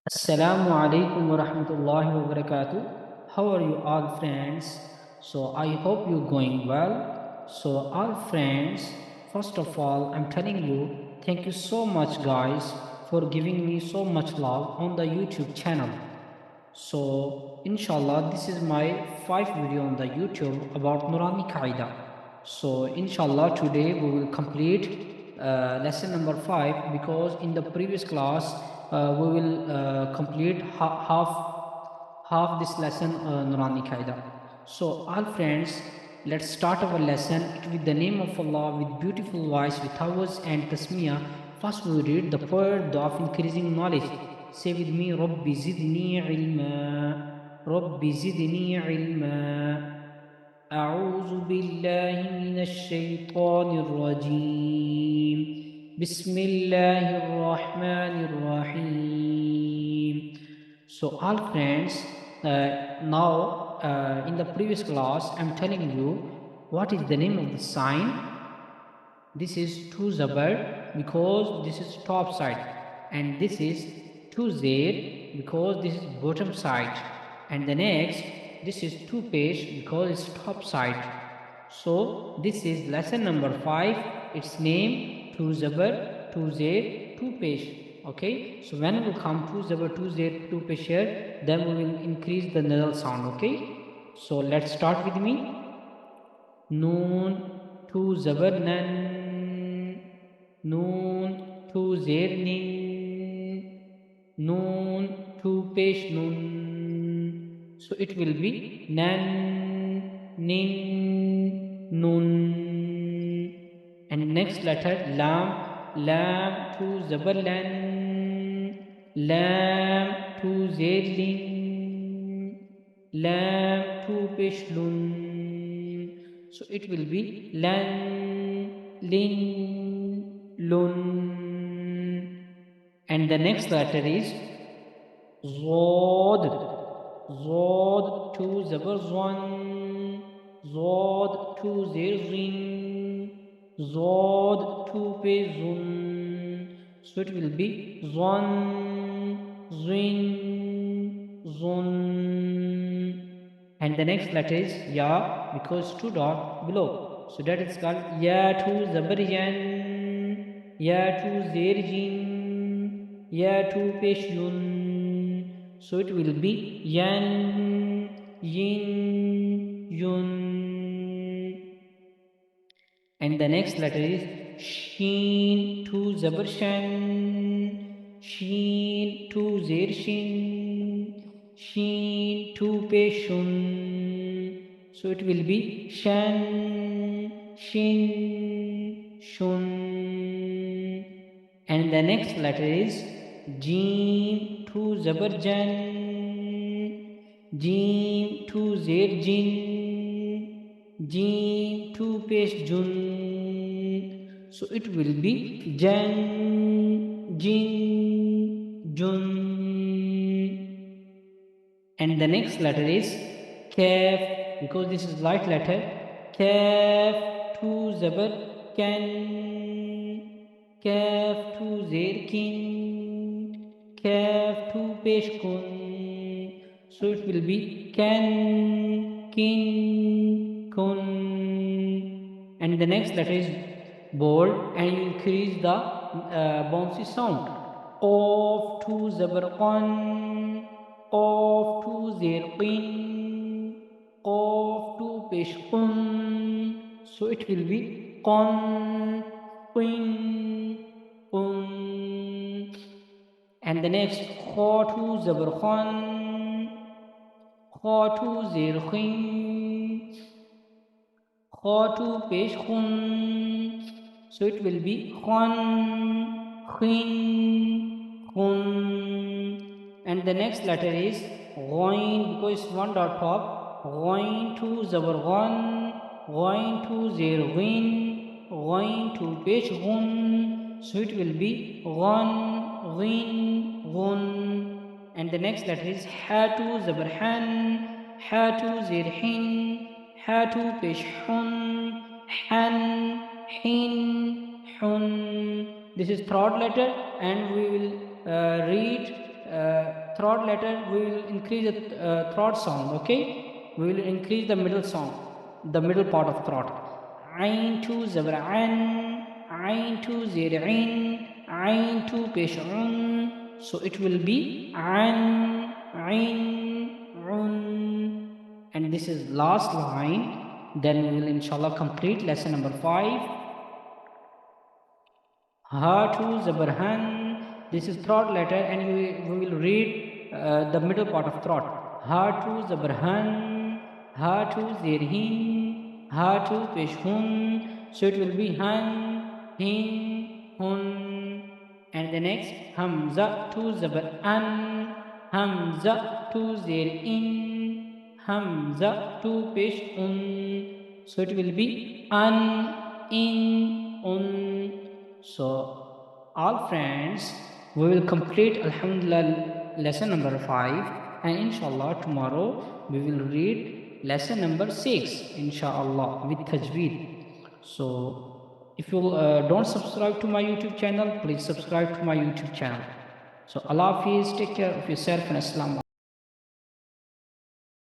Assalamu alaikum wa rahmatullahi wa barakatuh. How are you all friends? So I hope you're going well. So all friends, first of all, I'm telling you, thank you so much guys for giving me so much love on the YouTube channel. So inshallah, this is my 5th video on the YouTube about Norani Qaida. So inshallah, today we will complete lesson number 5, because in the previous class we will complete half this lesson Norani Qaida. So all friends, let's start our lesson with the name of Allah, with beautiful voice, with tawaz and tasmiyah. First we read the word of increasing knowledge. Say with me, Rabbi zidni ilma, Rabbi zidni ilma. أعوذ بالله من الشيطان الرجيم بسم الله الرحمن الرحيم. So all friends, now in the previous class I'm telling you what is the name of the sign. This is 2 zabar because this is top side, and this is 2 zair because this is bottom side, and the next this is 2 pesh because it's top side. So this is lesson number 5. Its name 2 zabar, 2 zair, 2 pesh. Okay, so when we come 2 zabar, 2 zair, 2 pesh here, then we will increase the nasal sound. Okay, so let's start with me. Noon, 2 zabar nan, noon, 2 zair nin, noon, 2 pesh nun. So it will be nan, nin, nun. And next letter lam, lam, 2 zabar lan, lam, 2 zair lin, lam, 2 pesh lun. So it will be lan, lin, lun. And the next letter is zod, zod, 2 zabar zwan, zod, 2 zair zin, zod, 2 pe zun. So it will be zwan, zin, zun. And the next letter is ya, because 2 dot below. So that is called ya, 2 zabar yan, ya, 2 zair jin, ya, 2 pesh yun. So it will be yan, yin, yun. And the next letter is sheen, 2 zabar shan, sheen, 2 zair shin, sheen, 2 pesh shun. So it will be shan, shin, shun. And the next letter is jim, 2 zabar jan, jim, 2 zair jin, jim, 2 pesh jun. So it will be jan, jin, jun. And the next letter is kaf, because this is light letter. Kaf, 2 zabar kan, kaf, 2 zair kin, kaf, 2 pesh kun. So it will be kan, kin, kun. And the next letter is bold, and you increase the bouncy sound. Of, 2 zabar qan, of, 2 zair qin, of, 2 pesh qun. So it will be qan, qin, qun. And the next kha, 2 zabar khan, kha, 2 zair khin, kha, 2 pesh khun. So it will be khan, khin, khun. And the next letter is ghain, because it's 1 dot top. Ghain, 2 zabar ghan, ghain, 2 zair ghin, ghain, 2 pesh ghun. So it will be ghan, ghin, ghun. And the next letter is ha, 2 zabar han, ha, 2 zair hin, ha, 2 pesh hun, han, hin, hun. This is third letter, and we will read throat letter, we will increase the throat sound. Okay, we will increase the middle sound, the middle part of throat. Ain to zabar an, ain to zir in, ain to pesh un. So it will be an, ain, un. And this is last line. Then we will inshallah complete lesson number 5. Ha to zabarhan. This is throat letter, and we will read the middle part of throat. Ha to zabarhan, ha to zirhin, ha to peshhun. So it will be han, hin, hun. And the next, hamza to zabar an, hamza to zirin, hamza to peshhun. So it will be an, in, un. So all friends, we will complete alhamdulillah lesson number 5, and inshallah tomorrow we will read lesson number 6 inshallah with tajweed. So if you don't subscribe to my YouTube channel, please subscribe to my YouTube channel. So Allah Hafiz, take care of yourself, and Assalam.